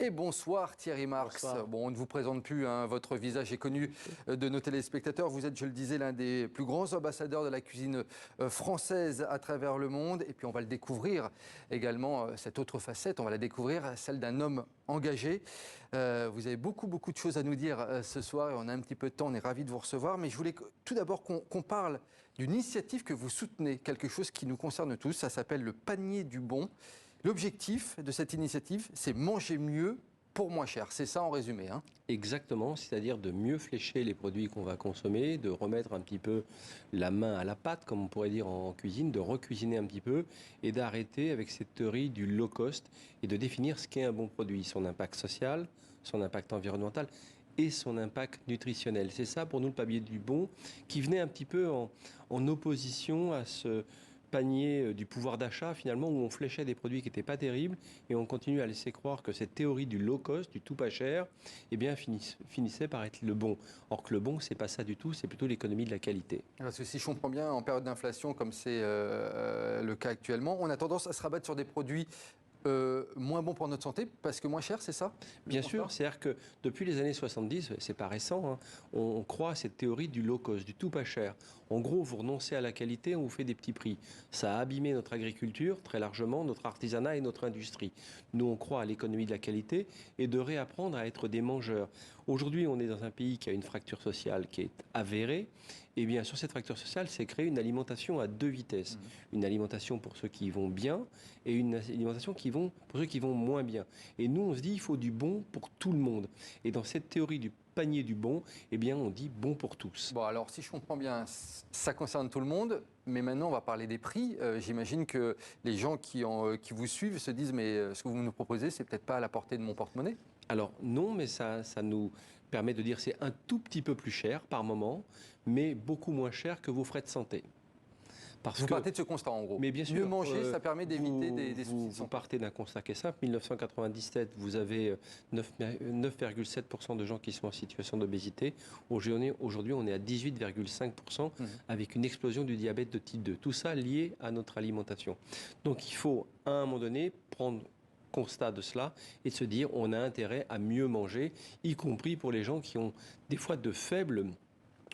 Et bonsoir Thierry Marx. Bonsoir. Bon, on ne vous présente plus, hein, votre visage est connu de nos téléspectateurs. Vous êtes, je le disais, l'un des plus grands ambassadeurs de la cuisine française à travers le monde. Et puis on va le découvrir également, cette autre facette, on va la découvrir, celle d'un homme engagé. Vous avez beaucoup de choses à nous dire ce soir et on a un petit peu de temps, on est ravis de vous recevoir. Mais je voulais tout d'abord qu'on parle d'une initiative que vous soutenez, quelque chose qui nous concerne tous, ça s'appelle le panier du bon. L'objectif de cette initiative, c'est manger mieux pour moins cher. C'est ça en résumé, hein. Exactement, c'est-à-dire de mieux flécher les produits qu'on va consommer, de remettre un petit peu la main à la pâte, comme on pourrait dire en cuisine, de recuisiner un petit peu et d'arrêter avec cette théorie du low cost et de définir ce qu'est un bon produit, son impact social, son impact environnemental et son impact nutritionnel. C'est ça pour nous le panier du bon qui venait un petit peu en opposition à ce panier du pouvoir d'achat finalement où on fléchait des produits qui n'étaient pas terribles et on continue à laisser croire que cette théorie du low cost, du tout pas cher, eh bien finissait par être le bon. Or que le bon, c'est pas ça du tout, c'est plutôt l'économie de la qualité. Parce que si je comprends bien, en période d'inflation comme c'est le cas actuellement, on a tendance à se rabattre sur des produits moins bons pour notre santé parce que moins cher, c'est ça? Bien sûr, c'est-à-dire que depuis les années 70, c'est pas récent, hein, on croit à cette théorie du low cost, du tout pas cher. En gros, vous renoncez à la qualité, on vous fait des petits prix. Ça a abîmé notre agriculture très largement, notre artisanat et notre industrie. Nous, on croit à l'économie de la qualité et de réapprendre à être des mangeurs. Aujourd'hui, on est dans un pays qui a une fracture sociale qui est avérée. Et bien, sur cette fracture sociale, c'est créé une alimentation à deux vitesses. Une alimentation pour ceux qui vont bien et une alimentation pour ceux qui vont moins bien. Et nous, on se dit, il faut du bon pour tout le monde. Et dans cette théorie du panier du bon, eh bien, on dit bon pour tous. Bon, alors, si je comprends bien, ça concerne tout le monde, mais maintenant, on va parler des prix. J'imagine que les gens qui vous suivent se disent, mais ce que vous nous proposez, c'est peut-être pas à la portée de mon porte-monnaie? Alors non, mais ça nous permet de dire c'est un tout petit peu plus cher par moment, mais beaucoup moins cher que vos frais de santé. Vous partez de ce constat, en gros. Mais bien sûr, mieux manger, ça permet d'éviter des soucis de Vous santé. partez d'un constat qui est simple. 1997, vous avez 9,7% de gens qui sont en situation d'obésité. Aujourd'hui, on est à 18,5% avec une explosion du diabète de type 2. Tout ça lié à notre alimentation. Donc il faut, à un moment donné, prendre constat de cela et de se dire on a intérêt à mieux manger, y compris pour les gens qui ont des fois de faibles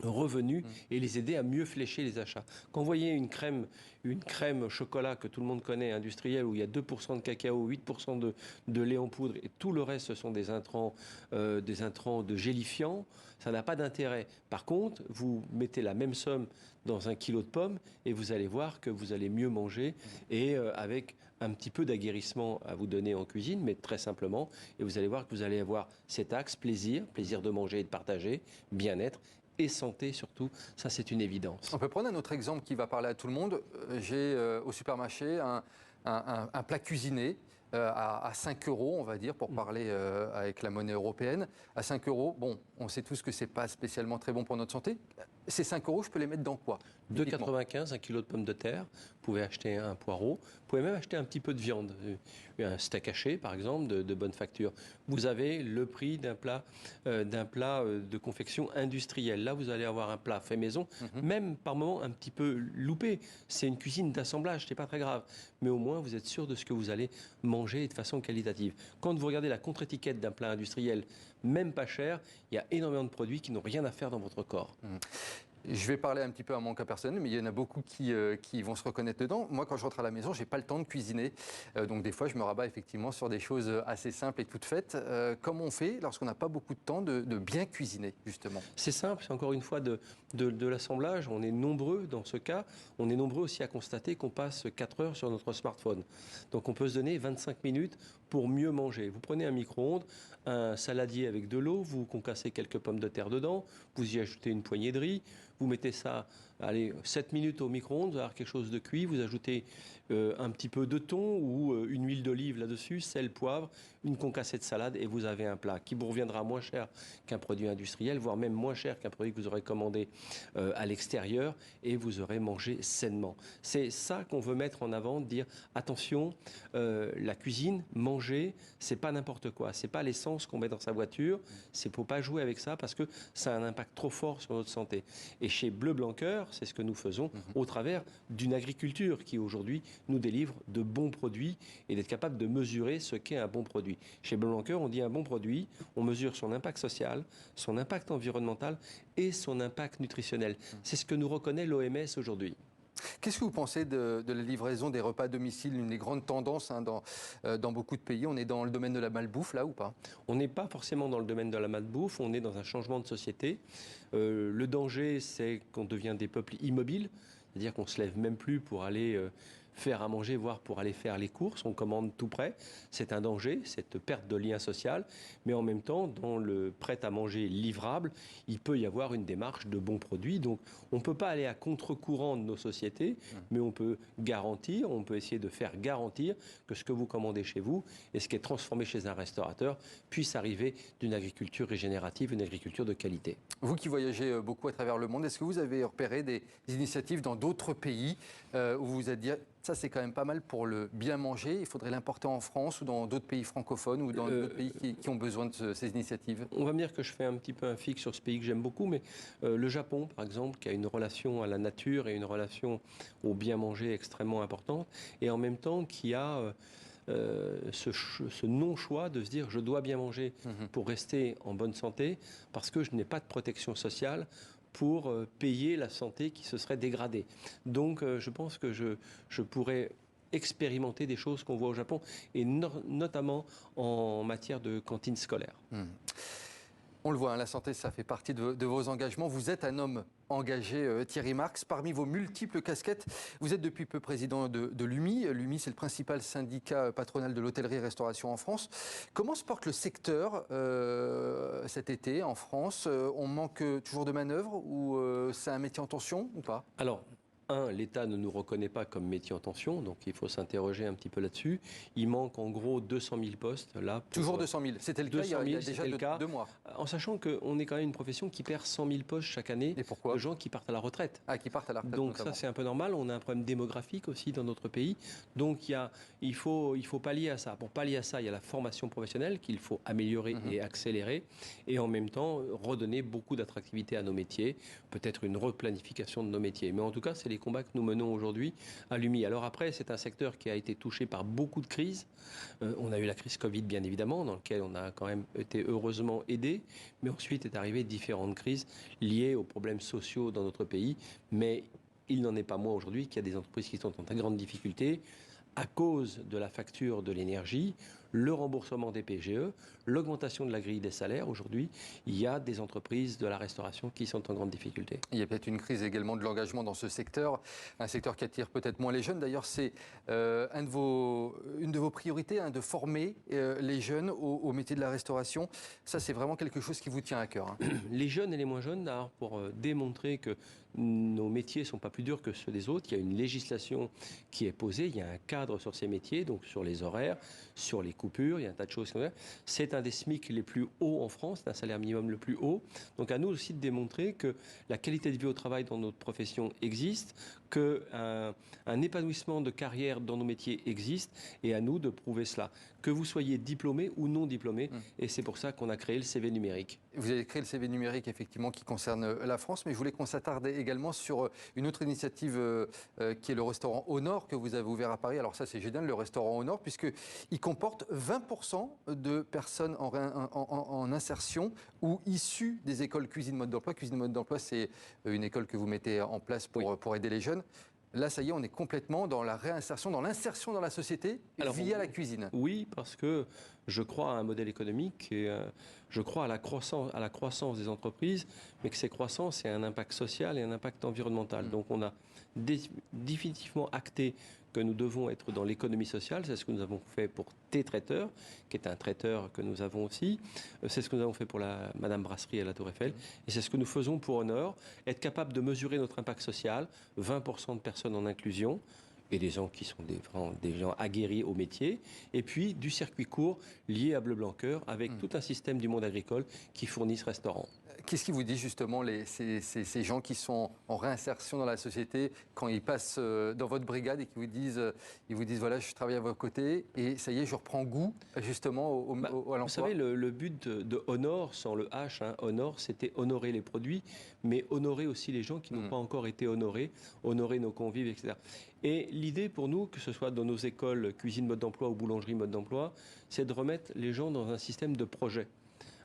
revenus et les aider à mieux flécher les achats. Quand vous voyez une crème chocolat que tout le monde connaît, industrielle, où il y a 2% de cacao, 8% de lait en poudre et tout le reste ce sont des intrants de gélifiants, ça n'a pas d'intérêt. Par contre, vous mettez la même somme dans un kilo de pommes et vous allez voir que vous allez mieux manger et avec un petit peu d'aguerrissement à vous donner en cuisine, mais très simplement, et vous allez voir que vous allez avoir cet axe plaisir de manger et de partager, bien-être et santé surtout, ça c'est une évidence. On peut prendre un autre exemple qui va parler à tout le monde. J'ai au supermarché un plat cuisiné à 5 €, on va dire, pour parler avec la monnaie européenne. À 5 €, bon, on sait tous que c'est pas spécialement très bon pour notre santé. Ces 5 €, je peux les mettre dans quoi? 2,95 €, un kilo de pommes de terre. Vous pouvez acheter un poireau. Vous pouvez même acheter un petit peu de viande. Un steak haché, par exemple, de bonne facture. Vous avez le prix d'un plat de confection industrielle. Là, vous allez avoir un plat fait maison, même par moment un petit peu loupé. C'est une cuisine d'assemblage, c'est pas très grave. Mais au moins, vous êtes sûr de ce que vous allez manger de façon qualitative. Quand vous regardez la contre-étiquette d'un plat industriel, même pas cher, il y a énormément de produits qui n'ont rien à faire dans votre corps. Je vais parler un petit peu à mon cas personnel, mais il y en a beaucoup qui vont se reconnaître dedans. Moi, quand je rentre à la maison, je n'ai pas le temps de cuisiner. Donc, des fois, je me rabats effectivement sur des choses assez simples et toutes faites. Comment on fait lorsqu'on n'a pas beaucoup de temps de bien cuisiner, justement? C'est simple, c'est encore une fois de l'assemblage. On est nombreux dans ce cas. On est nombreux aussi à constater qu'on passe 4 heures sur notre smartphone. Donc, on peut se donner 25 minutes pour mieux manger. Vous prenez un micro-ondes, un saladier avec de l'eau, vous concassez quelques pommes de terre dedans, vous y ajoutez une poignée de riz, vous mettez ça, 7 minutes au micro-ondes, vous allez avoir quelque chose de cuit, vous ajoutez un petit peu de thon ou une huile d'olive là-dessus, sel, poivre, une concassée de salade et vous avez un plat qui vous reviendra moins cher qu'un produit industriel, voire même moins cher qu'un produit que vous aurez commandé à l'extérieur et vous aurez mangé sainement. C'est ça qu'on veut mettre en avant, dire attention, la cuisine, manger, c'est pas n'importe quoi, c'est pas l'essence qu'on met dans sa voiture, c'est faut pas jouer avec ça parce que ça a un impact trop fort sur notre santé. Et chez Bleu Blanc Cœur, c'est ce que nous faisons au travers d'une agriculture qui aujourd'hui nous délivre de bons produits et d'être capable de mesurer ce qu'est un bon produit. Chez Blanquer, on dit un bon produit, on mesure son impact social, son impact environnemental et son impact nutritionnel. C'est ce que nous reconnaît l'OMS aujourd'hui. Qu'est-ce que vous pensez de la livraison des repas à domicile, une des grandes tendances dans beaucoup de pays? On est dans le domaine de la malbouffe, là, ou pas? On n'est pas forcément dans le domaine de la malbouffe, on est dans un changement de société. Le danger, c'est qu'on devient des peuples immobiles, c'est-à-dire qu'on ne se lève même plus pour aller faire à manger, voire pour aller faire les courses, on commande tout prêt. C'est un danger, cette perte de lien social, mais en même temps, dans le prêt-à-manger livrable, il peut y avoir une démarche de bons produits. Donc, on ne peut pas aller à contre-courant de nos sociétés, mais on peut garantir, on peut essayer de faire garantir que ce que vous commandez chez vous et ce qui est transformé chez un restaurateur puisse arriver d'une agriculture régénérative, une agriculture de qualité. Vous qui voyagez beaucoup à travers le monde, est-ce que vous avez repéré des initiatives dans d'autres pays où vous vous êtes dit ça c'est quand même pas mal pour le bien manger, il faudrait l'importer en France ou dans d'autres pays francophones ou dans d'autres pays qui ont besoin de ces initiatives? On va me dire que je fais un petit peu un fixe sur ce pays que j'aime beaucoup, mais le Japon par exemple, qui a une relation à la nature et une relation au bien manger extrêmement importante, et en même temps qui a ce non-choix de se dire je dois bien manger pour rester en bonne santé parce que je n'ai pas de protection sociale pour payer la santé qui se serait dégradée. Donc je pense que je pourrais expérimenter des choses qu'on voit au Japon et notamment en matière de cantine scolaire. On le voit, hein, la santé, ça fait partie de vos engagements. Vous êtes un homme engagé, Thierry Marx. Parmi vos multiples casquettes, vous êtes depuis peu président de l'UMI. L'UMI, c'est le principal syndicat patronal de l'hôtellerie-restauration en France. Comment se porte le secteur cet été en France? On manque toujours de manœuvres ou c'est un métier en tension ou pas? Alors, l'État ne nous reconnaît pas comme métier en tension, donc il faut s'interroger un petit peu là-dessus. Il manque en gros 200 000 postes. Là, toujours 200 000, c'était le cas il y a déjà 2 mois. En sachant qu'on est quand même une profession qui perd 100 000 postes chaque année. Et pourquoi? De gens qui partent à la retraite. Ah, qui partent à la retraite. Donc notamment. Ça, c'est un peu normal. On a un problème démographique aussi dans notre pays. Donc il faut pallier à ça. Pour pallier à ça, il y a la formation professionnelle qu'il faut améliorer et accélérer. Et en même temps, redonner beaucoup d'attractivité à nos métiers. Peut-être une replanification de nos métiers. Mais en tout cas, c'est les combats que nous menons aujourd'hui à l'UMI. Alors après, c'est un secteur qui a été touché par beaucoup de crises. On a eu la crise Covid, bien évidemment, dans laquelle on a quand même été heureusement aidé. Mais ensuite est arrivé différentes crises liées aux problèmes sociaux dans notre pays. Mais il n'en est pas moins aujourd'hui qu'il y a des entreprises qui sont en très grande difficulté à cause de la facture de l'énergie, le remboursement des PGE, l'augmentation de la grille des salaires. Aujourd'hui, il y a des entreprises de la restauration qui sont en grande difficulté. Il y a peut-être une crise également de l'engagement dans ce secteur, un secteur qui attire peut-être moins les jeunes. D'ailleurs, c'est une de vos priorités, de former les jeunes au métier de la restauration. Ça, c'est vraiment quelque chose qui vous tient à cœur. Les jeunes et les moins jeunes, pour démontrer que nos métiers ne sont pas plus durs que ceux des autres, il y a une législation qui est posée, il y a un cadre sur ces métiers, donc sur les horaires, sur les coupures, il y a un tas de choses comme ça. C'est un des SMIC les plus hauts en France, c'est un salaire minimum le plus haut. Donc à nous aussi de démontrer que la qualité de vie au travail dans notre profession existe, qu'un épanouissement de carrière dans nos métiers existe, et à nous de prouver cela. Que vous soyez diplômé ou non diplômé, et c'est pour ça qu'on a créé le CV numérique. Vous avez créé le CV numérique, effectivement, qui concerne la France, mais je voulais qu'on s'attarde également sur une autre initiative qui est le restaurant Au Nord, que vous avez ouvert à Paris. Alors ça, c'est génial, le restaurant Au Nord, puisqu'il comporte 20% de personnes en insertion ou issues des écoles cuisine mode d'emploi. Cuisine mode d'emploi, c'est une école que vous mettez en place pour aider les jeunes. Là, ça y est, on est complètement dans la réinsertion, dans l'insertion dans la société via la cuisine. Oui, parce que je crois à un modèle économique et je crois à la croissance des entreprises, mais que ces croissances aient un impact social et un impact environnemental. Donc on a définitivement acté que nous devons être dans l'économie sociale. C'est ce que nous avons fait pour T-Traiteur, qui est un traiteur que nous avons aussi. C'est ce que nous avons fait pour la Madame Brasserie à la Tour Eiffel. Et c'est ce que nous faisons pour Honor, être capable de mesurer notre impact social, 20% de personnes en inclusion, et des gens qui sont vraiment des gens aguerris au métier, et puis du circuit court lié à Bleu Blanc Cœur avec tout un système du monde agricole qui fournit ce restaurant. Qu'est-ce qui vous dit justement ces gens qui sont en réinsertion dans la société quand ils passent dans votre brigade et qui ils vous disent voilà, je travaille à vos côtés et ça y est, je reprends goût justement à l'emploi. Vous savez, le but de Honor, sans le H, hein, Honor, c'était honorer les produits, mais honorer aussi les gens qui n'ont pas encore été honorés, honorer nos convives, etc. Et l'idée pour nous, que ce soit dans nos écoles cuisine mode d'emploi ou boulangerie mode d'emploi, c'est de remettre les gens dans un système de projet.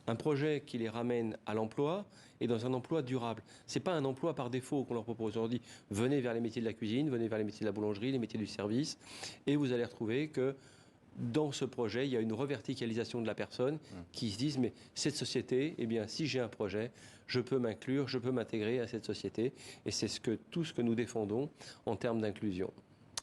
Un projet qui les ramène à l'emploi et dans un emploi durable. Ce n'est pas un emploi par défaut qu'on leur propose. On leur dit venez vers les métiers de la cuisine, venez vers les métiers de la boulangerie, les métiers du service, et vous allez retrouver que dans ce projet, il y a une reverticalisation de la personne qui se disent mais cette société, eh bien si j'ai un projet, je peux m'inclure, je peux m'intégrer à cette société, et c'est tout ce que nous défendons en termes d'inclusion.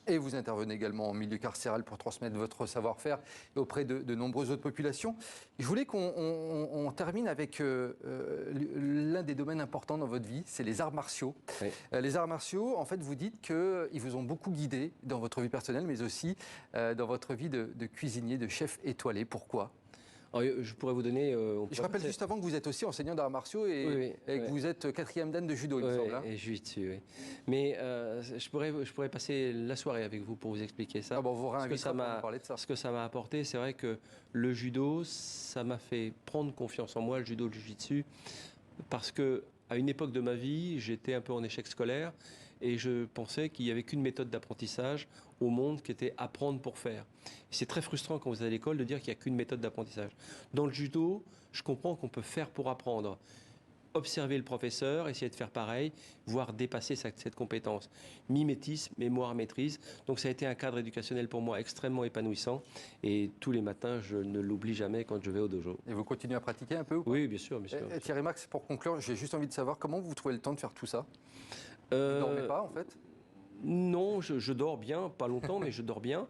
Et vous intervenez également en milieu carcéral pour transmettre votre savoir-faire auprès de nombreuses autres populations. Je voulais qu'on termine avec l'un des domaines importants dans votre vie, c'est les arts martiaux. Oui. Les arts martiaux, en fait, vous dites qu'ils vous ont beaucoup guidé dans votre vie personnelle, mais aussi dans votre vie de cuisinier, de chef étoilé. Pourquoi ? Alors, je pourrais vous donner... je rappelle juste avant que vous êtes aussi enseignant d'arts martiaux et que vous êtes 4e dan de judo, il me semble. Hein. Et jiu-jitsu, oui. Mais je pourrais passer la soirée avec vous pour vous expliquer ça. Ah bon, vous réinvitera pour parler de ça. Ce que ça m'a apporté, c'est vrai que le judo, ça m'a fait prendre confiance en moi, le judo, le jiu-jitsu, parce que à une époque de ma vie, j'étais un peu en échec scolaire et je pensais qu'il n'y avait qu'une méthode d'apprentissage au monde qui était apprendre pour faire. C'est très frustrant quand vous êtes à l'école de dire qu'il n'y a qu'une méthode d'apprentissage. Dans le judo, je comprends qu'on peut faire pour apprendre. Observer le professeur, essayer de faire pareil, voire dépasser cette compétence. Mimétisme, mémoire, maîtrise. Donc ça a été un cadre éducationnel pour moi extrêmement épanouissant. Et tous les matins, je ne l'oublie jamais quand je vais au dojo. Et vous continuez à pratiquer un peu ou pas ? Oui, bien sûr. Bien sûr. Thierry Marx, pour conclure, j'ai juste envie de savoir comment vous trouvez le temps de faire tout ça ? Vous ne dormez pas en fait ? Non, je dors bien, pas longtemps, mais je dors bien.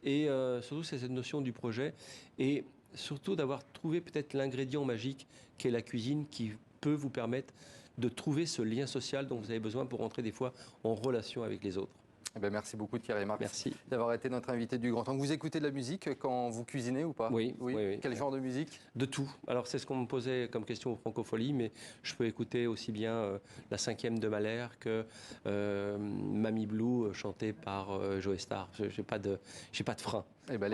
Et surtout, c'est cette notion du projet. Et surtout d'avoir trouvé peut-être l'ingrédient magique qu'est la cuisine qui peut vous permettre de trouver ce lien social dont vous avez besoin pour entrer des fois en relation avec les autres. Eh bien, merci beaucoup Thierry Marx. Merci d'avoir été notre invité du Grand Angle. Vous écoutez de la musique quand vous cuisinez ou pas ? Oui. Quel genre de musique ? De tout. Alors c'est ce qu'on me posait comme question au Francofolie, mais je peux écouter aussi bien la 5e de Mahler que Mamie Blue chantée par Joe Star. J'ai pas de frein. Eh ben,